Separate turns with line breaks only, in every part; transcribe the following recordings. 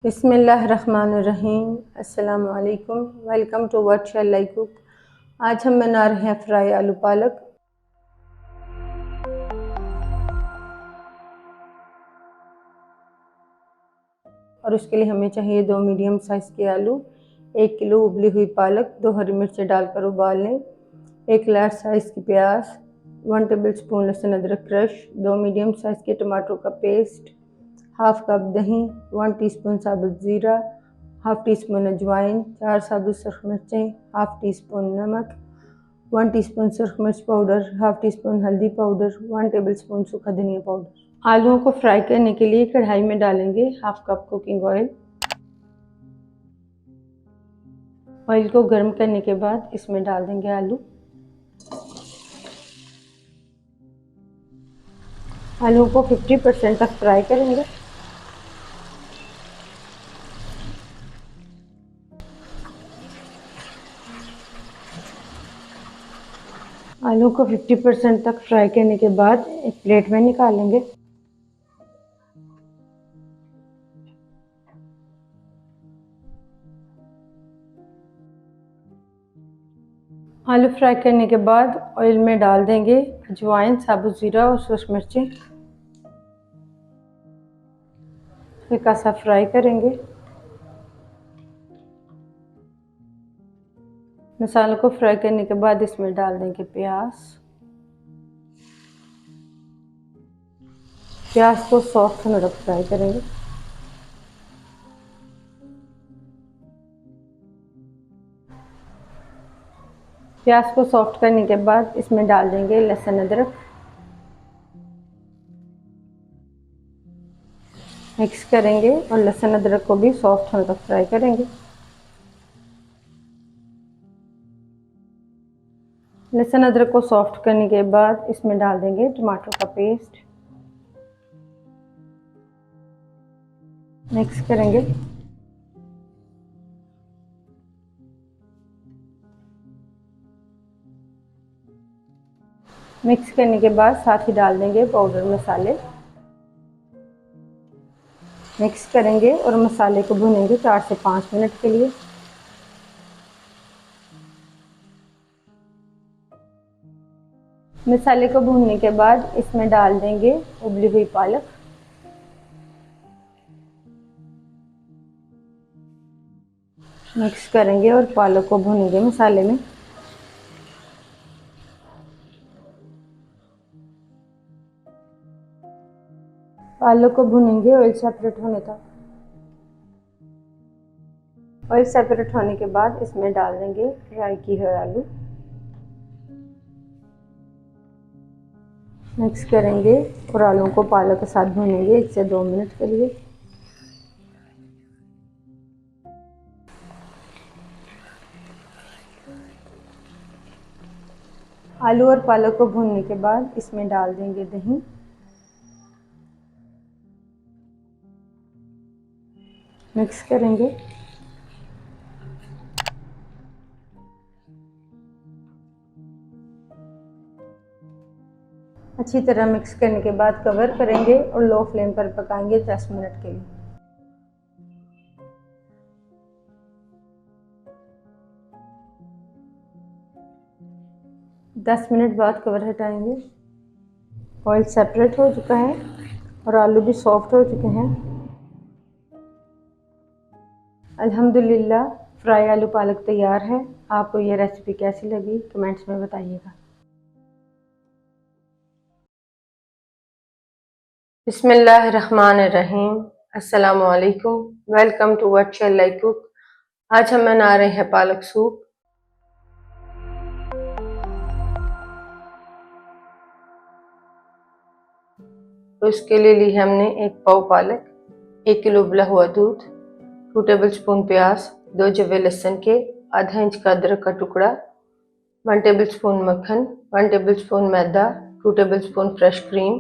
बिस्मिल्लाहिर्रहमानिर्रहीम। अस्सलामु अलैकुम। Welcome to what shall I cook. आज हम बना रहे हैं फ्राई आलू पालक। और उसके लिए हमें चाहिए 2 मीडियम साइज़ के आलू, 1 किलो उबली हुई पालक, 2 हरी मिर्चें डालकर उबाल लें, 1 लार्ज साइज़ की प्याज, 1 टेबल स्पून लहसुन अदरक क्रश, 2 मीडियम साइज़ के टमाटरों का पेस्ट, हाफ कप दही, 1 टीस्पून साबुत ज़ीरा, हाफ टी स्पून अजवाइन, 4 साबुत सुर्ख मिर्चें, हाफ टी स्पून नमक, 1 टीस्पून सुर्ख मिर्च पाउडर, हाफ टी स्पून हल्दी पाउडर, 1 टेबल स्पून सूखा धनिया पाउडर। आलूओं को फ्राई करने के लिए कढ़ाई में डालेंगे half cup cooking oil. Oil को गर्म करने के बाद इसमें डाल देंगे आलू। आलूओं को 50% तक फ्राई करेंगे। आलू को 50% तक फ्राई करने के बाद एक प्लेट में निकालेंगे। आलू फ्राई करने के बाद ऑयल में डाल देंगे अजवाइन, साबुत ज़ीरा और सूर्ख मिर्चें। हल्का सा फ्राई करेंगे। मसालों को फ्राई करने के बाद इसमें डाल देंगे प्याज को सॉफ्ट होने तक फ्राई करेंगे। प्याज को सॉफ्ट करने के बाद इसमें डाल देंगे लहसुन अदरक। मिक्स करेंगे और लहसुन अदरक को भी सॉफ्ट होने तक फ्राई करेंगे। लहसुन अदरक को सॉफ्ट करने के बाद इसमें डाल देंगे टमाटर का पेस्ट। मिक्स करेंगे। मिक्स करने के बाद साथ ही डाल देंगे पाउडर मसाले। मिक्स करेंगे और मसाले को भूनेंगे 4 से 5 मिनट के लिए। मसाले को भूनने के बाद इसमें डाल देंगे उबली हुई पालक। मिक्स करेंगे और पालक को भूनेंगे मसाले में। पालक को भूनेंगे ऑयल सेपरेट होने तक। ऑयल सेपरेट होने के बाद इसमें डाल देंगे फ्राई किए हुए आलू। मिक्स करेंगे और आलूओं को पालक के साथ भूनेंगे 1 से 2 मिनट के लिए। आलू और पालक को भूनने के बाद इसमें डाल देंगे दही। मिक्स करेंगे। अच्छी तरह मिक्स करने के बाद कवर करेंगे और लो फ्लेम पर पकाएंगे 10 मिनट के लिए। 10 मिनट बाद कवर हटाएंगे। ऑयल सेपरेट हो चुका है और आलू भी सॉफ्ट हो चुके हैं। अल्हम्दुलिल्लाह फ्राई आलू पालक तैयार है। आपको ये रेसिपी कैसी लगी कमेंट्स में बताइएगा। बिस्मिल्लाहिर्रहमानिर्रहीम। अस्सलामु अलैकुम। Welcome to what shall I cook. आज हम बना रहे हैं पालक सूप। तो इसके लिए ली हमने 1 पाव पालक, 1 किलो उबला हुआ दूध, 2 टेबल स्पून प्याज, 2 जवे लहसुन के, आधा इंच का अदरक का टुकड़ा, 1 टेबल स्पून मक्खन, 1 टेबल स्पून मैदा, 2 टेबल स्पून फ्रेश क्रीम,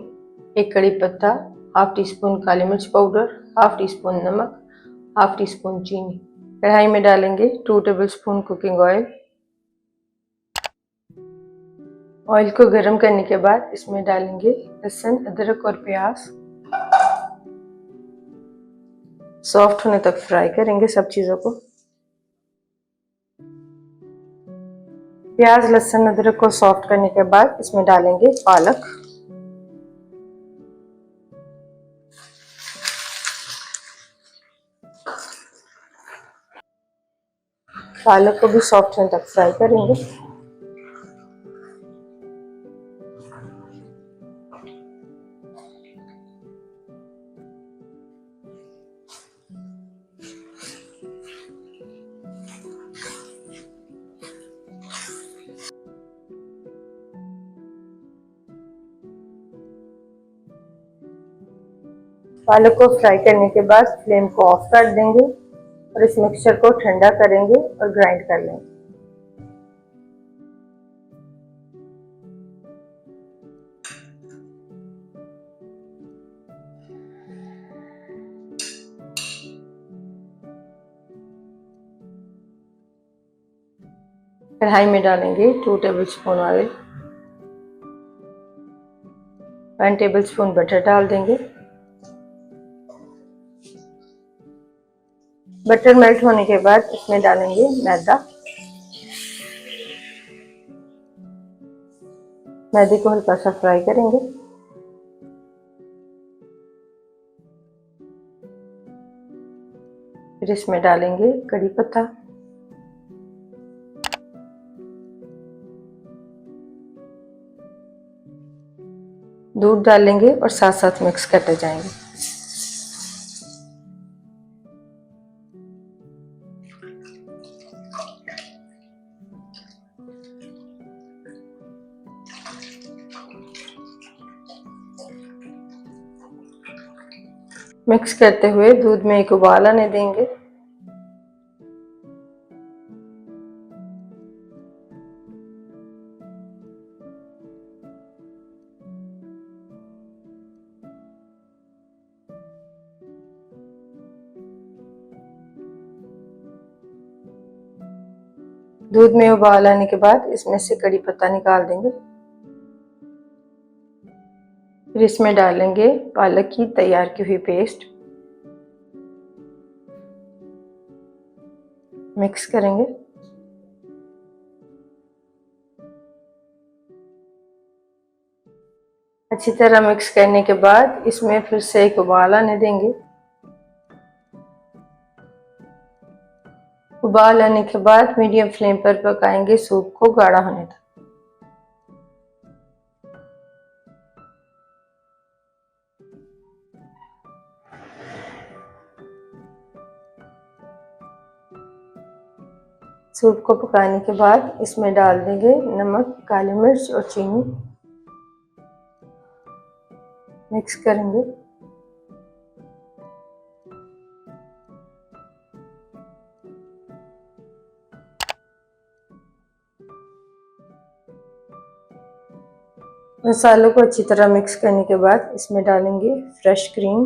1 कड़ी पत्ता, हाफ टी स्पून काली मिर्च पाउडर, हाफ टी स्पून नमक, हाफ टी स्पून चीनी। कढ़ाई में डालेंगे 2 table spoon cooking oil. Oil को गर्म करने के बाद इसमें डालेंगे लहसुन, अदरक और प्याज। सॉफ्ट होने तक फ्राई करेंगे सब चीज़ों को। प्याज लहसुन अदरक को सॉफ्ट करने के बाद इसमें डालेंगे पालक। पालक को भी सॉफ्ट होने तक फ्राई करेंगे। पालक को फ्राई करने के बाद फ्लेम को ऑफ कर देंगे और इस मिक्सचर को ठंडा करेंगे और ग्राइंड कर लेंगे। कढ़ाई में डालेंगे 2 table spoon oil, 1 table spoon butter डाल देंगे। बटर मेल्ट होने के बाद इसमें डालेंगे मैदा। मैदे को हल्का सा फ्राई करेंगे। फिर इसमें डालेंगे कड़ी पत्ता, दूध डालेंगे और साथ साथ मिक्स करते जाएंगे। मिक्स करते हुए दूध में एक उबाल आने देंगे। दूध में उबाल आने के बाद इसमें से कड़ी पत्ता निकाल देंगे। फिर इसमें डालेंगे पालक की तैयार की हुई पेस्ट, मिक्स करेंगे। अच्छी तरह मिक्स करने के बाद इसमें फिर से एक उबाल आने देंगे। उबाल आने के बाद मीडियम फ्लेम पर पकाएंगे सूप को गाढ़ा होने तक। सूप को पकाने के बाद इसमें डाल देंगे नमक, काली मिर्च और चीनी, मिक्स करेंगे। मसालों को अच्छी तरह मिक्स करने के बाद इसमें डालेंगे फ्रेश क्रीम,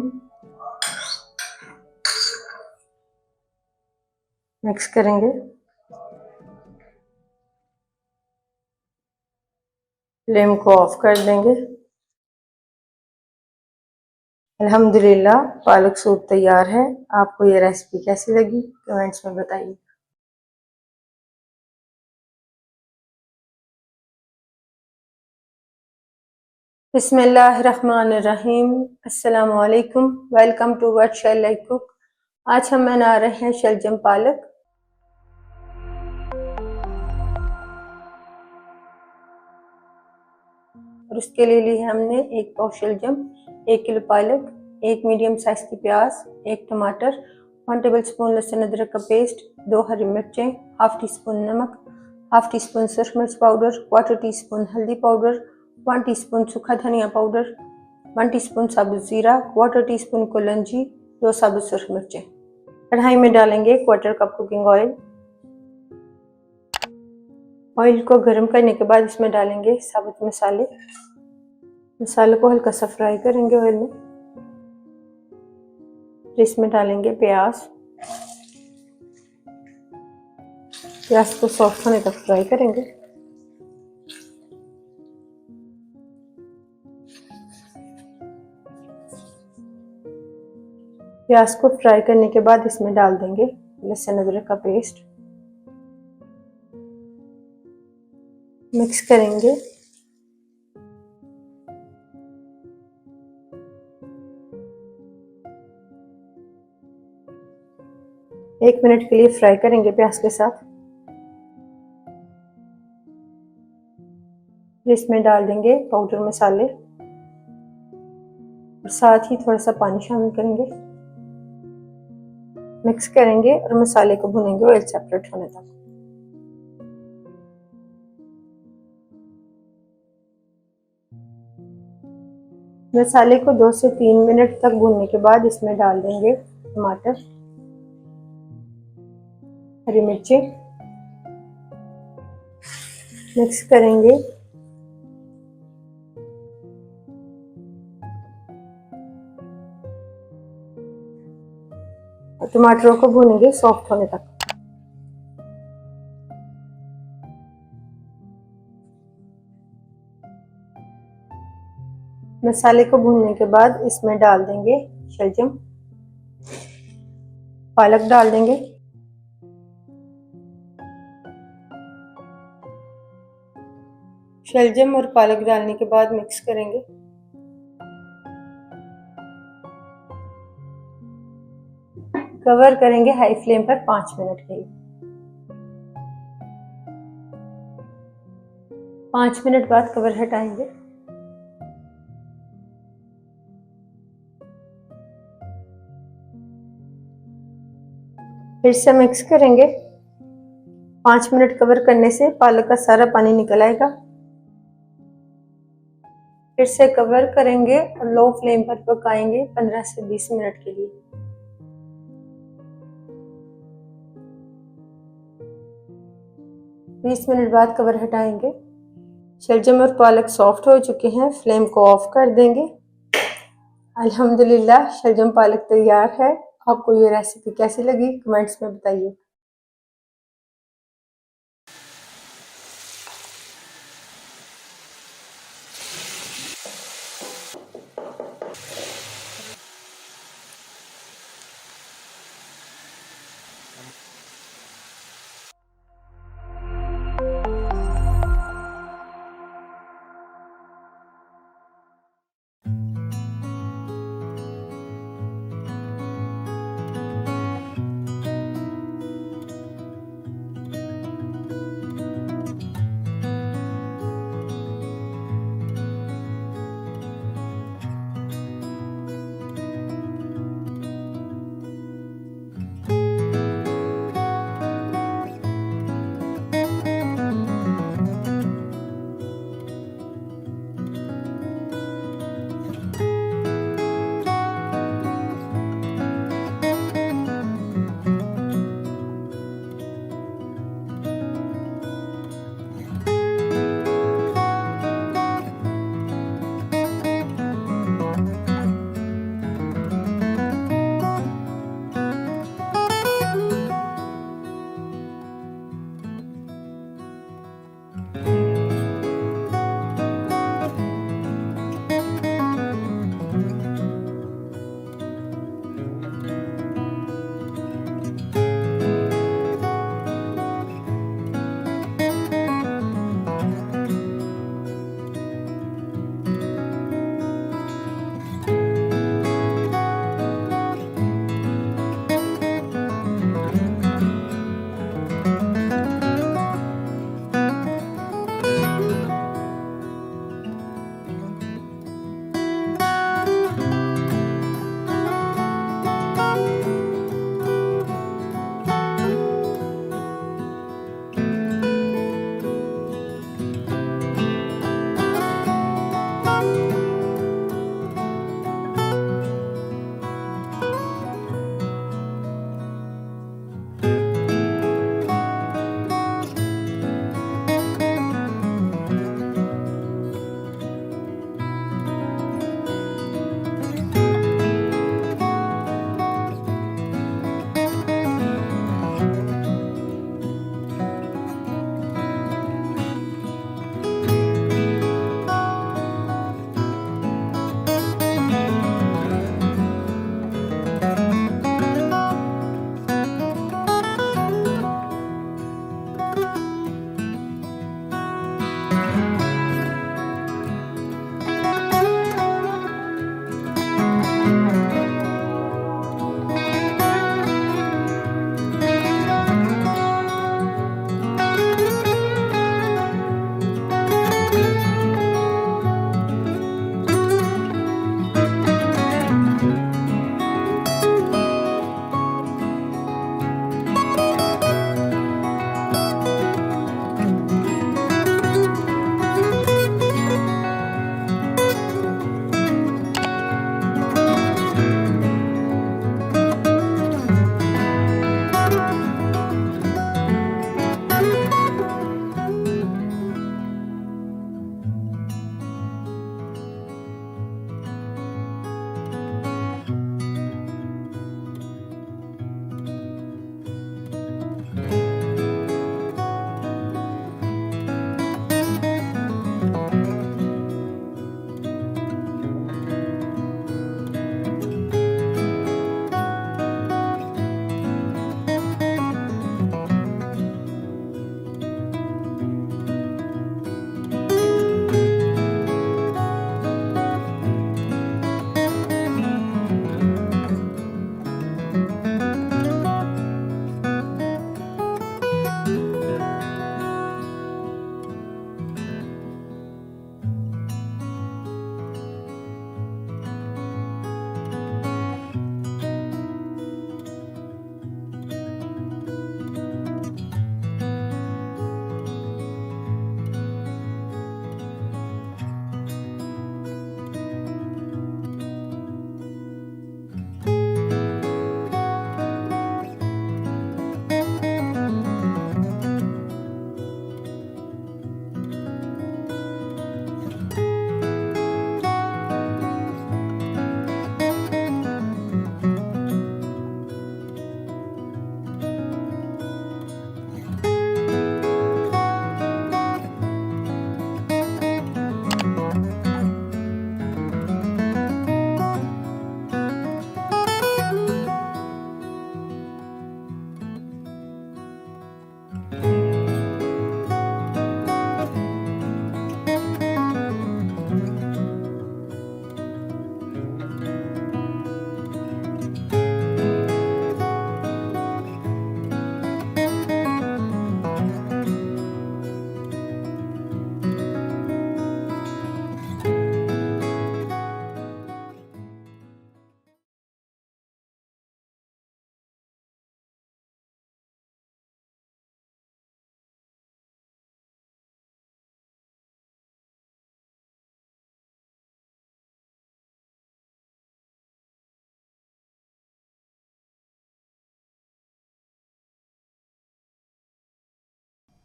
मिक्स करेंगे। फ्लेम को ऑफ कर देंगे। अल्हम्दुलिल्लाह पालक सूप तैयार है। आपको ये रेसिपी कैसी लगी कमेंट्स में बताइए। बिस्मिल्लाहिर्रहमानिर्रहीम। अस्सलाम वालेकुम। Welcome to what shall I cook. आज हम बना रहे हैं शलजम पालक। और उसके लिए ली हमने 1 पाव शलजम, 1 किलो पालक, 1 मीडियम साइज की प्याज, 1 टमाटर, 1 टेबल स्पून लहसुन अदरक का पेस्ट, 2 हरी मिर्चें, हाफ टी स्पून नमक, हाफ टी स्पून सुरख मिर्च पाउडर, 1/4 टीस्पून हल्दी पाउडर, 1 टीस्पून सूखा धनिया पाउडर, 1 टीस्पून साबुत जीरा, 1/4 टीस्पून कलौंजी, 2 साबुत सुरख मिर्चें। कढ़ाई में डालेंगे 1/4 कप कुकिंग ऑयल। ऑयल को गर्म करने के बाद इसमें डालेंगे साबुत मसाले। मसाले को हल्का सा फ्राई करेंगे ऑयल में। फिर इसमें डालेंगे प्याज। प्याज को सॉफ्ट होने तक फ्राई करेंगे। प्याज को फ्राई करने के बाद इसमें डाल देंगे लहसुन अदरक का पेस्ट, मिक्स करेंगे। एक मिनट के लिए फ्राई करेंगे प्याज के साथ। फिर इसमें डाल देंगे पाउडर मसाले और साथ ही थोड़ा सा पानी शामिल करेंगे। मिक्स करेंगे और मसाले को भुनेंगे ऑयल सेपरेट होने तक। मसाले को 2 से 3 मिनट तक भूनने के बाद इसमें डाल देंगे टमाटर, हरी मिर्ची, मिक्स करेंगे। और टमाटरों को भूनेंगे सॉफ्ट होने तक। मसाले को भूनने के बाद इसमें डाल देंगे शलजम, पालक डाल देंगे। शलजम और पालक डालने के बाद मिक्स करेंगे। कवर करेंगे हाई फ्लेम पर 5 मिनट के लिए। 5 मिनट बाद कवर हटाएंगे। फिर से मिक्स करेंगे। 5 मिनट कवर करने से पालक का सारा पानी निकल आएगा। फिर से कवर करेंगे और लो फ्लेम पर पकाएंगे 15 से 20 मिनट के लिए। बीस मिनट बाद कवर हटाएंगे। शलजम और पालक सॉफ्ट हो चुके हैं, फ्लेम को ऑफ कर देंगे। अल्हम्दुलिल्लाह शलजम पालक तैयार है। आपको ये रेसिपी कैसी लगी कमेंट्स में बताइए।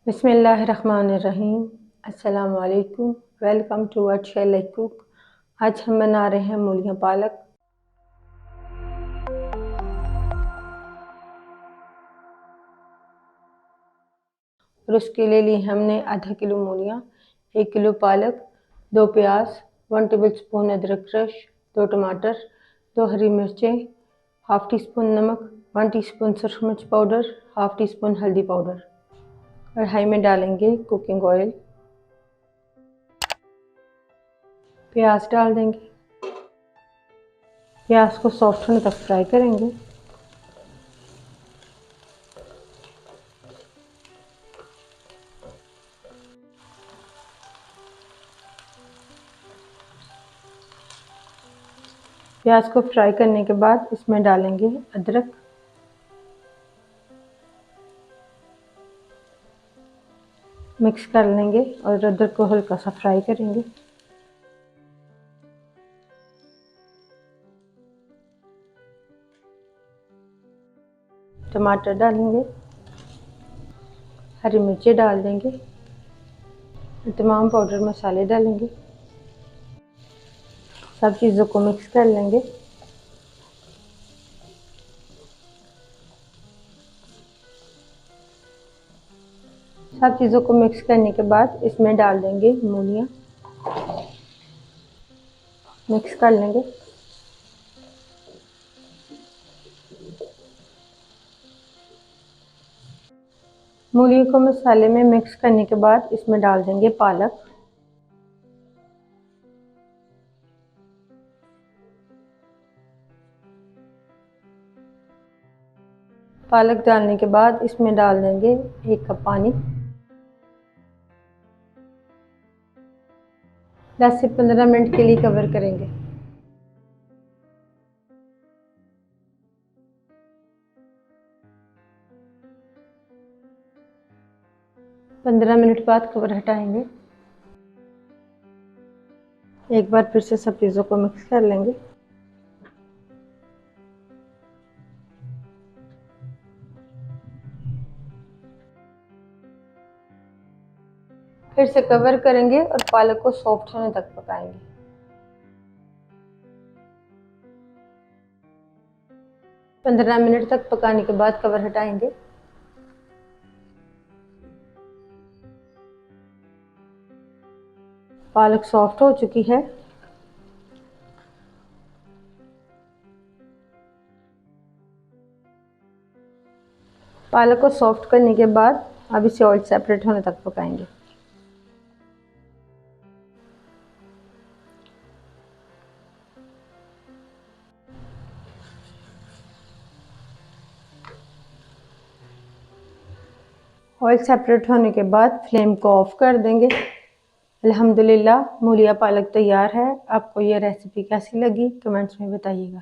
बिस्मिल्लाहिर्रहमानिर्रहीम। अस्सलाम वालेकुम। Welcome to Arsha like cook. आज हम बना रहे हैं मूलियाँ पालक। और उसके लिए ली हमने आधा किलो मूलियाँ, 1 किलो पालक, 2 प्याज, 1 टेबल स्पून अदरक क्रश, 2 टमाटर, 2 हरी मिर्चें, हाफ़ टी स्पून नमक, 1 टीस्पून सुरख मिर्च पाउडर, हाफ़ टी स्पून हल्दी पाउडर। कढ़ाई में डालेंगे कुकिंग ऑयल, प्याज डाल देंगे, प्याज को सॉफ्ट होने तक फ्राई करेंगे। प्याज को फ्राई करने के बाद इसमें डालेंगे अदरक, मिक्स कर लेंगे और अदरक को हल्का सा फ्राई करेंगे। टमाटर डालेंगे, हरी मिर्चें डाल देंगे, तमाम पाउडर मसाले डालेंगे, सब चीज़ों को मिक्स कर लेंगे। सब चीज़ों को मिक्स करने के बाद इसमें डाल देंगे मूलियाँ, मिक्स कर लेंगे। मूलियों को मसाले में मिक्स करने के बाद इसमें डाल देंगे पालक, पालक डालने के बाद इसमें डाल देंगे 1 कप पानी। 10 से 15 मिनट के लिए कवर करेंगे। पंद्रह मिनट बाद कवर हटाएंगे। एक बार फिर से सब चीज़ों को मिक्स कर लेंगे। फिर से कवर करेंगे और पालक को सॉफ्ट होने तक पकाएंगे। पंद्रह मिनट तक पकाने के बाद कवर हटाएंगे। पालक सॉफ्ट हो चुकी है। पालक को सॉफ्ट करने के बाद अब इसे ऑयल सेपरेट होने तक पकाएंगे। ऑयल सेपरेट होने के बाद फ्लेम को ऑफ कर देंगे। अल्हम्दुलिल्लाह मूलिया पालक तैयार है। आपको ये रेसिपी कैसी लगी कमेंट्स में बताइएगा।